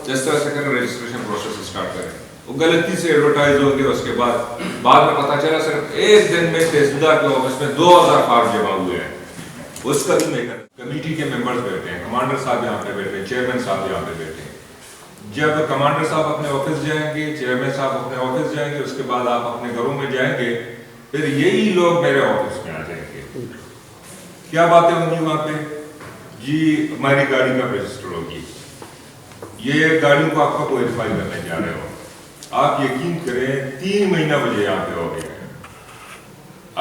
جس طرح سے کریں رجسٹریشن پروسیس اسٹارٹ کریں، وہ غلطی سے ایڈورٹائز ہوں گے، اس کے بعد میں پتہ چلا صرف ایک دن میں تحصیلدار کے آفس میں 2000 فارم جمع ہوئے ہیں. اس کا بھی میں کمیٹی کے ممبرز بیٹھے ہیں، کمانڈر صاحب یہاں پہ بیٹھے ہیں، چیئرمین صاحب یہاں پہ بیٹھے ہیں. جب کمانڈر صاحب اپنے آفس جائیں گے، چیئرمین صاحب اپنے آفس جائیں گے، اس کے بعد آپ اپنے گھروں میں جائیں گے، پھر یہی لوگ میرے آفس میں آ جائیں گے. کیا باتیں ہوں گی وہاں پہ؟ جی ہماری گاڑی کا رجسٹر ہوگی، یہ گاڑیوں کو آپ کا ویریفائی کرنے جا رہے ہو. آپ یقین کریں 3 مہینہ مجھے یہاں پہ ہو گئے.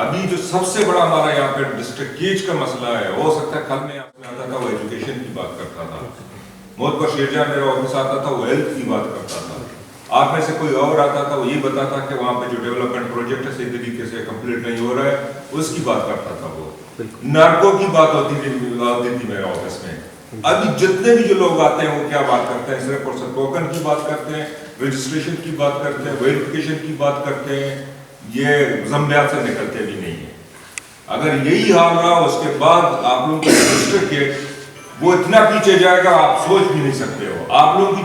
ابھی جو سب سے بڑا ہمارا یہاں پہ ڈسٹرکٹ کیج کا مسئلہ ہے، ہو سکتا ہے کل میں آپ میں آتا تھا وہ ایجوکیشن کی بات کرتا تھا، محتبہ شیر جہاں میرا آفس آتا تھا وہ ہیلتھ کی بات کرتا تھا، آپ میں سے کوئی اور آتا تھا وہ یہ بتاتا کہ وہاں پہ جو ڈیولپمنٹ پروجیکٹ ہے صحیح طریقے سے کمپلیٹ نہیں ہو رہا ہے، اس کی بات کرتا تھا. وہ نارکو کی بات ہوتی تھی میرے آفس میں. ابھی جتنے بھی جو لوگ آتے ہیں وہ کیا بات کرتے ہیں؟ صرف اور صرف ٹوکن کی بات کرتے ہیں، رجسٹریشن کی بات کرتے ہیں، ویریفیکیشن کی بات کرتے ہیں، یہ زمبیات سے نکلتے بھی نہیں ہیں. اگر یہی حال رہا اس کے بعد آپ لوگوں کے ڈسٹرکٹ کے وہ اتنا پیچھے جائے گا آپ سوچ بھی نہیں سکتے ہو. آپ لوگوں کی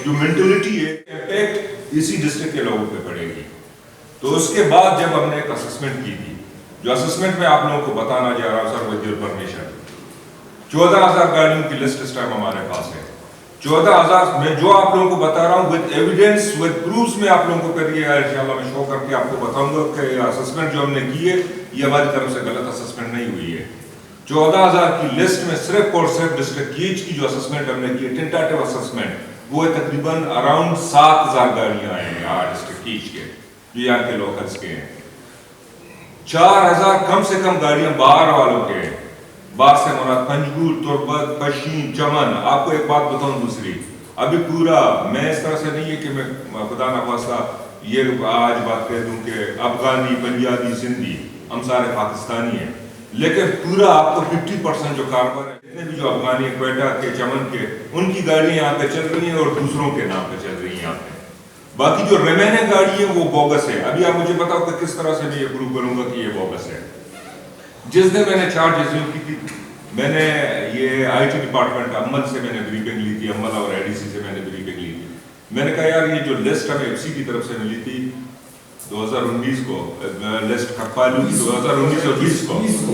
جو مینٹلٹی ہے امپیکٹ اسی ڈسٹرکٹ کے لوگوں پہ پڑے گی. تو اس کے بعد جب ہم نے ایک اسسمنٹ کی تھی، جو اسسمنٹ میں آپ لوگوں کو بتانا چاہ رہا ہوں سر ود یور پرمیشن، 14,000 گاڑیوں کی لسٹ اس ٹائم ہمارے پاس ہے. 14,000 میں جو آپ لوگوں کو بتا رہا ہوں ود ایویڈنس ود پروفس میں آپ لوگوں کو کر یہ انشاءاللہ میں شو کر کے آپ کو بتاؤں گا کہ اسسمنٹ جو ہم نے کی ہے یہ ہماری طرف سے غلط اسسمنٹ نہیں ہوئی ہے. 14,000 کی لسٹ میں صرف اور صرف ڈسٹرکٹ کیج کی جو اسسمنٹ ہم نے کی ہے ٹینٹیٹو اسسمنٹ، وہ تقریباً اراؤنڈ 7,000 گاڑیاں آئے ہیں یہاں ڈسٹرکٹ کیج کے جو یہاں کے لوکلس کے ہیں. 4,000 کم سے کم گاڑیاں باہر والوں کے ہیں. باہر سے مراد پنجگور، تربت، پشین، چمن. آپ کو ایک بات بتاؤں دوسری، ابھی پورا میں اس طرح سے نہیں ہے کہ میں خدا نخواستہ یہ آج بات کہہ دوں کہ افغانی، پنجابی، سندھی ہم سارے پاکستانی ہیں، لیکن پورا آپ کو 50% جو کاروبار ہے جتنے بھی جو افغانی، کوئٹہ کے، چمن کے، ان کی گاڑیاں یہاں پہ چل رہی ہیں اور دوسروں کے نام پہ چل رہی ہیں یہاں پہ. باقی جو ریمیننگ گاڑی ہے وہ بوگس ہے. ابھی آپ مجھے بتاؤ کہ کس طرح سے میں یہ پروو کروں گا کہ یہ بوگس ہے. جس دن میں نے چارج ریزیوم کی تھی، میں نے یہ آئی ٹی ڈپارٹمنٹ عمل سے میں نے بریفنگ لی تھی، عمل اور اے ڈی سی سے میں نے بریفنگ لی تھی. میں نے کہا یار یہ جو لسٹ ہمیں ایف سی کی طرف سے ملی تھی 2019 کو لسٹ کمپائل ہوئی، 2019 اور 20 کو 20 کو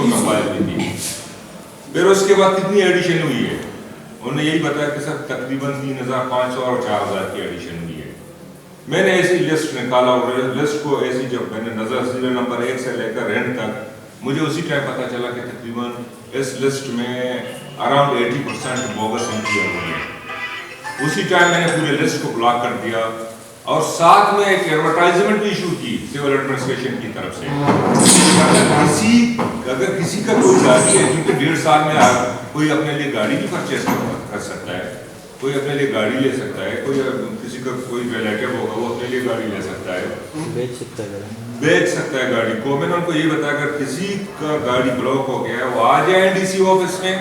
کمپائل ہوئی تھی. پھر اس کے بعد کتنی ایڈیشن ہوئی ہے؟ انہوں نے یہی بتایا کہ سر تقریباً 3,500 اور 4,000 کی ایڈیشن ہوئی ہے. میں نے ایسی لسٹ نکالا اور لسٹ کو ایسی جب میں نے نظر سیریل نمبر 1 سے لے کر اینڈ تک، مجھے اسی ٹائم پتہ چلا کہ تقریباً اس لسٹ میں اراؤنڈ 80% بوگس انٹری ہوئی ہے. اسی ٹائم میں نے پورے لسٹ کو بلاک کر دیا اور ساتھ میں ایک ایڈورٹائزمنٹ بھی ایشو کی سول ایڈمنسٹریشن کی طرف سے. اگر کسی کا کوئی گاڑی ہے، کیونکہ 1.5 سال میں کوئی اپنے لیے گاڑی بھی پرچیز کر سکتا ہے، کوئی اپنے لیے گاڑی لے سکتا ہے، کوئی کسی کا کوئی ریلیٹیو ہوگا وہ اپنے لیے گاڑی لے سکتا ہے، بیچ سکتا ہے گاڑی کو. میں نے ان کو یہ بتایا اگر کسی کا گاڑی بلاک ہو گیا ہے وہ آ جائیں ڈی سی آفس میں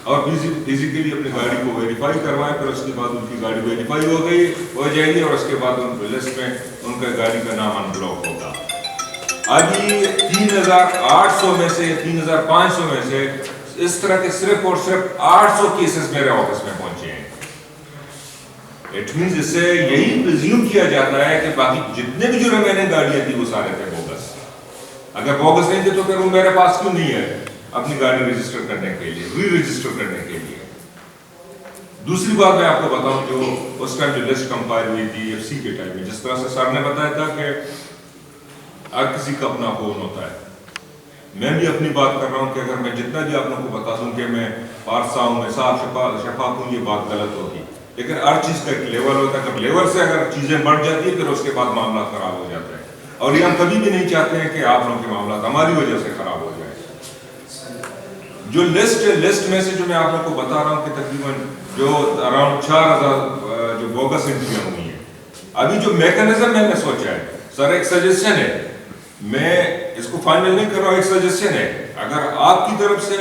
اور فزیکلی اپنی گاڑی کو ویریفائی کروائیں. پھر اس کے بعد ان کی گاڑی ویریفائی ہو جائے گی اور اس کے بعد ان لسٹ میں ان کا گاڑی کا نام ان بلاک ہوگا. ابھی 3,800 میں سے 3,500 میں سے اس طرح کے صرف اور صرف 800 کیسز میرے آفس میں پہنچے ہیں. اٹ مینز اس سے یہی پریزیوم کیا جاتا ہے کہ باقی جتنے بھی جو ریمیننگ گاڑیاں تھی وہ سارے تھے بوگس. اگر بوگس نہیں تھے تو پھر وہ میرے پاس کیوں نہیں ہے اپنی گاڑی رجسٹر کرنے کے لیے، ری رجسٹر کرنے کے لیے. دوسری بات میں آپ کو بتاؤں جو اس ٹائم جو لسٹ کمپائل ہوئی تھی ایف سی کے ٹائم میں، جس طرح سے سر نے بتایا تھا کہ ہر کسی کا اپنا فون ہوتا ہے. میں بھی اپنی بات کر رہا ہوں کہ اگر میں جتنا بھی آپ لوگوں کو بتا دوں کہ میں پارسا ہوں، میں صاف شفاف ہوں، یہ بات غلط ہوگی. لیکن ہر چیز کا ایک لیول ہوتا ہے. جب لیول سے اگر چیزیں بڑھ جاتی ہیں پھر اس کے بعد معاملات خراب ہو جاتے ہیں. اور یہ ہم کبھی بھی نہیں چاہتے ہیں کہ آپ لوگوں کے معاملات ہماری وجہ سے خراب ہو جائے. جو لسٹ میں سے جو میں آپ لوگوں کو بتا رہا ہوں کہ تقریباً جو اراؤنڈ 4,000 جو بوگس انٹریاں ہوئی ہیں. ابھی جو میکانزم میں نے سوچا ہے سر، ایک سجیشن ہے، میں اس کو فائنل نہیں کر رہا ہوں، ایک سجیشن ہے. اگر آپ کی طرف سے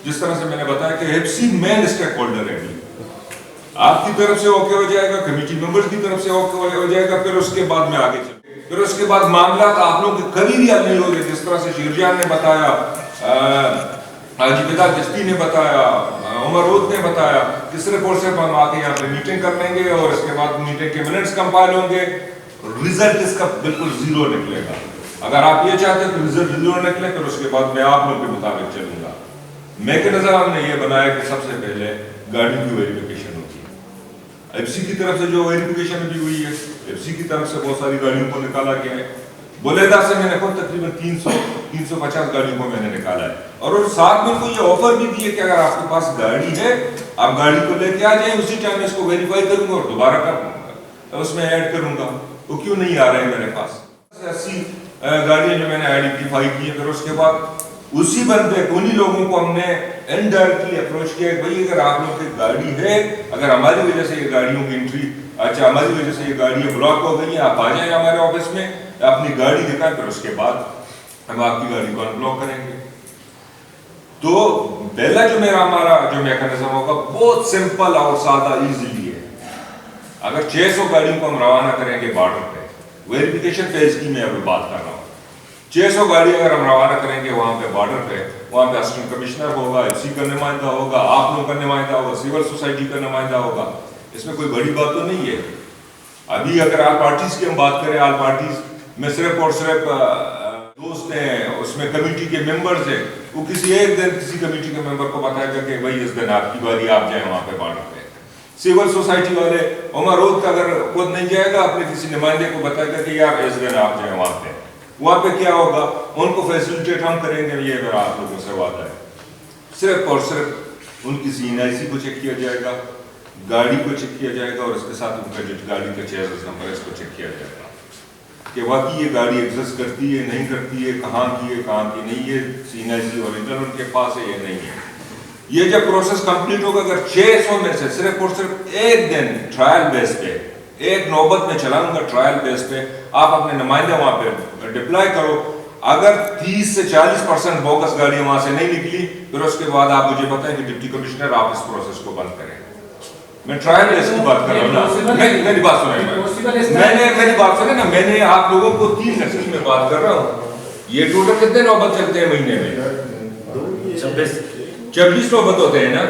جس طرح سے میں نے بتایا کہ ایف سی مین اسٹیک ہولڈر ہے، آپ کی طرف سے اوکے ہو جائے گا، کمیٹی ممبرز کی طرف سے اوکے ہو جائے گا، پھر اس کے بعد میں آگے چلیں. پھر اس کے بعد معاملات آپ لوگ کبھی بھی حل نہیں ہوگے. جس طرح سے شیر جان نے بتایا حاجی بلال چشتی نے بتایا، عمر رود نے بتایا کہ صرف اور صرف ہم آ کے یہاں پہ میٹنگ کر لیں گے اور اس کے بعد میٹنگ کے منٹس کمپائل ہوں گے، ریزلٹ اس کا بالکل زیرو نکلے گا۔ اگر آپ یہ چاہتے ہیں کہ ریزلٹ زیرو نکلے پھر اس کے بعد میں آپ لوگوں کے مطابق چلوں گا۔ میکنزم نے یہ بنایا کہ سب سے پہلے گاڑی کی ویریفیکیشن ہوتی ہے۔ ایف سی کی طرف سے جو ویریفیکیشن بھی ہوئی ہے، ایف سی کی طرف سے بہت ساری گاڑیوں کو نکالا گیا ہے، بولیدا سے میں نے خود تقریباً 350 گاڑیوں کو میں نے نکالا ہے، اور ساتھ میں ان کو یہ آفر بھی دی ہے کہ اگر آپ کے پاس گاڑی ہے آپ گاڑی کو لے کے آ جائیں، اسی ٹائم اس کو ویریفائی کروں گا اور دوبارہ اس میں ایڈ کروں گا۔ وہ کیوں نہیں آ رہے ہیں میرے پاس؟ 80 گاڑیاں جو میں نے آئیڈینٹیفائی کی ہیں، پھر اس کے بعد اسی بندے کو، انہی لوگوں کو ہم نے انڈائریکٹلی اپروچ کیا کہ بھائی اگر آپ لوگ کی گاڑی ہے، اگر ہماری وجہ سے یہ گاڑیوں کی انٹری، اچھا ہماری وجہ سے یہ گاڑیاں بلاک ہو گئی ہیں، آپ آ جائیں ہمارے آفس میں، اپنی گاڑی دکھائیں، پھر اس کے بعد ہم آپ کی گاڑی کو ان بلاک کریں گے۔ تو پہلا جو ہمارا جو میکانزم ہوگا بہت سمپل اور سادہ ایزیلی ہے۔ اگر 600 گاڑیوں کو ہم روانہ کریں گے بارڈر پہ، ویریفیکیشن فیز کی میں ابھی بات کر رہا ہوں، 600 گاڑی اگر ہم روانہ کریں گے وہاں پہ بارڈر پہ، وہاں پہ اسسٹنٹ کمشنر ہوگا، ایف سی کا نمائندہ ہوگا، آپ لوگوں کا نمائندہ ہوگا، سول سوسائٹی کا نمائندہ ہوگا، اس میں کوئی بڑی بات تو نہیں ہے۔ ابھی اگر آل پارٹیز کی ہم بات کریں، آل پارٹیز میں صرف اور صرف دوست ہیں، اس میں کمیٹی کے ممبرز ہیں، وہ کسی ایک دن کسی کمیٹی کے ممبر کو بتائے گا کہ بھائی اس دن آپ کی باری، آپ جائیں وہاں پہ بارڈر پہ۔ سول سوسائٹی والے عمر رود کا اگر خود نہیں جائے گا، اپنے کسی نمائندے کو بتائے گا کہ یار اس دن آپ جائیں وہاں پہ۔ وہاں پہ کیا ہوگا، ان کو فیسیلیٹیٹ ہم کریں گے، یہ میرا آپ لوگوں سے وعدہ ہے۔ صرف اور صرف ان کی CNIC کو چیک کیا جائے گا، گاڑی کو چیک کیا جائے گا، اور اس کے ساتھ ان کا جو گاڑی کا چیئرز نمبر ہے اس کو چیک کیا جائے گا کہ واقعی یہ گاڑی ایگزسٹ کرتی ہے نہیں کرتی ہے، کہاں کی ہے کہاں کی نہیں ہے، CNIC اوریجنل ان کے پاس ہے یا نہیں ہے۔ یہ جب پروسیس کمپلیٹ ہوگا، اگر 600 میں سے صرف اور صرف ایک دن ٹرائل بیس پہ، ایک نوبت میں چلاؤں گا ٹرائل بیس پہ، آپ اپنے نمائندہ وہاں پہ ڈپلائی کرو، اگر 30 سے 40% بوگس گاڑیاں وہاں سے نہیں نکلی، پھر اس کے بعد آپ مجھے بتائیں کہ ڈپٹی کمشنر آپ اس پروسیس کو بند کریں۔ میں ٹرائل بیس کی بات کر رہا ہوں نا، میری بات سنیں، میری بات سنیں نا، میں نے آپ لوگوں کو 3 نسل میں بات کر رہا ہوں۔ یہ ٹوٹل کتنے نوبت چلتے ہیں مہینے میں؟ 26 نوبت ہوتے ہیں نا۔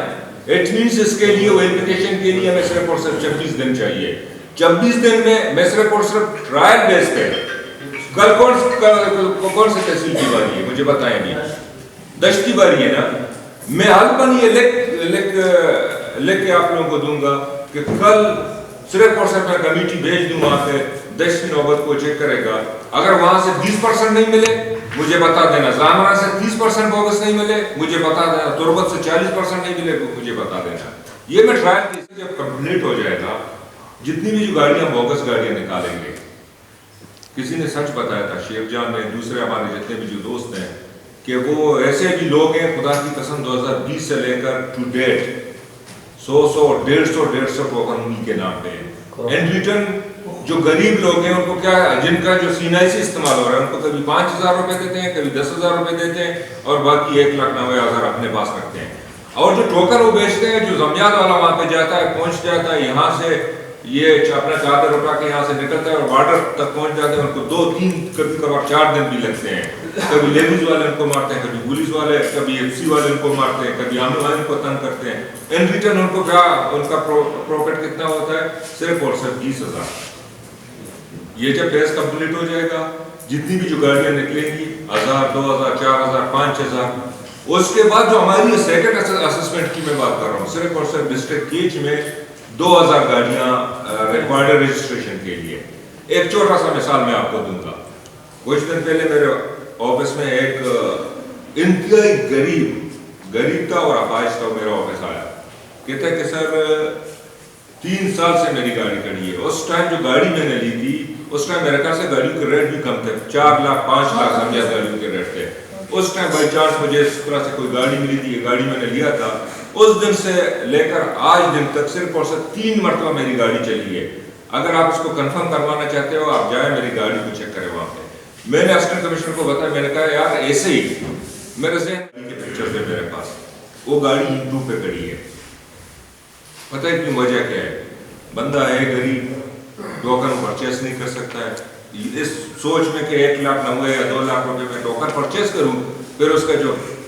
اٹ مینس اس کے لیے ویریفیکیشن کے لیے ہمیں صرف اور صرف 26 دن چاہیے۔ 26 دن میں صرف اور صرف ٹرائل بیس پہ، کل کون سے تحصیل کی باری ہے مجھے بتائیں گے؟ دشت کی باری ہے نا۔ میں حلقاً یہ لکھ کے آپ لوگوں کو دوں گا کہ کل صرف اور صرف میں کمیٹی بھیج دوں وہاں پہ، دشت کی نوبت کو چیک کرے گا، اگر وہاں سے 20% نہیں ملے مجھے بتا دینا، زامرہ سے 30% بوگس نہیں ملے مجھے بتا دینا، تربت سے 40% نہیں ملے مجھے بتا دینا۔ یہ میں ٹرائل کی جب کمپلیٹ ہو جائے گا، جتنی بھی جو گاڑیاں بوگس گاڑیاں نکالیں گے، کسی نے سچ بتایا تھا، شیخ جان نے، دوسرے ہمارے جتنے بھی جو دوست ہیں، کہ وہ ایسے بھی لوگ ہیں خدا کی قسم 2020 سے لے کر ٹو ڈیٹ 100 ٹوکن انہی کے نام پہ ہیں۔ ان ریٹرن جو غریب لوگ ہیں ان کو کیا، جن کا جو CNIC استعمال ہو رہا ہے، ان کو کبھی 5,000 روپے دیتے ہیں، کبھی 10,000 روپے دیتے ہیں، اور باقی 1,90,000 اپنے پاس رکھتے ہیں۔ اور جو ٹوکن وہ بیچتے ہیں، جو زمیات والا وہاں پہ جاتا ہے، پہنچ جاتا ہے، یہاں سے یہ اپنا چادر اٹھا کے یہاں سے نکلتا ہے اور بارڈر تک پہنچ جاتے ہیں، ان کو 2-3 کبھی کبھار 4 دن بھی لگتے ہیں۔ کبھی لیویز والے ان کو مارتے ہیں، کبھی پولیس والے، کبھی FC والے ان کو مارتے ہیں، کبھی آرمی والے ان کو تنگ کرتے ہیں۔ ان ریٹرن ان کو کیا، ان کا پروفٹ کتنا ہوتا ہے؟ صرف اور صرف 20,000۔ یہ جب فیز کمپلیٹ ہو جائے گا، جتنی بھی جو گاڑیاں نکلیں گی 1,000 2,000 4,000 5,000، اس کے بعد جو ہماری سیکنڈ اسسمنٹ کی میں بات کر رہا ہوں، صرف اور صرف ڈسٹرکٹ کیچ میں 2,000 گاڑیاں ریکوائرڈ رجسٹریشن کے لیے۔ ایک چھوٹا سا مثال میں آپ کو دوں گا۔ کچھ دن پہلے میرے آفس میں ایک انتہائی غریب تھا اور اپاہج تھا، میرا آفس آیا، کہتا ہے کہ سر 3 سال سے میری گاڑی کھڑی ہے۔ اس ٹائم جو گاڑی میں نے لی تھی، اس ٹائم میرے خیال سے گاڑیوں کے ریٹ بھی کم تھے، 4 لاکھ 5 لاکھ سمجھا گاڑیوں کے ریٹ تھے۔ اس ٹائم بائی چانس مجھے اس طرح سے کوئی گاڑی ملی تھی، یہ گاڑی میں نے لیا تھا۔ اس دن سے لے کر آج دن تک صرف اور صرف 3 مرتبہ میری گاڑی چلی ہے۔ اگر آپ اس کو کنفرم کروانا چاہتے ہو، آپ جائیں میری گاڑی کو چیک کریں وہاں پہ۔ میں نے اسسٹنٹ کمشنر کو بتایا، میں نے کہا یار ایسے ہی میرے ذہن کے پکچر ہے میرے پاس، وہ گاڑی یوٹیوب پہ کھڑی ہے، پتہ ہے کیوں، وجہ کیا ہے؟ بندہ ہے غریب، ٹوکن پرچیز نہیں کر سکتا ہے، اس سوچ میں کہ 1,90,000 یا 2 لاکھ روپے میں ٹوکن پرچیز کروں، پھر اس کا جو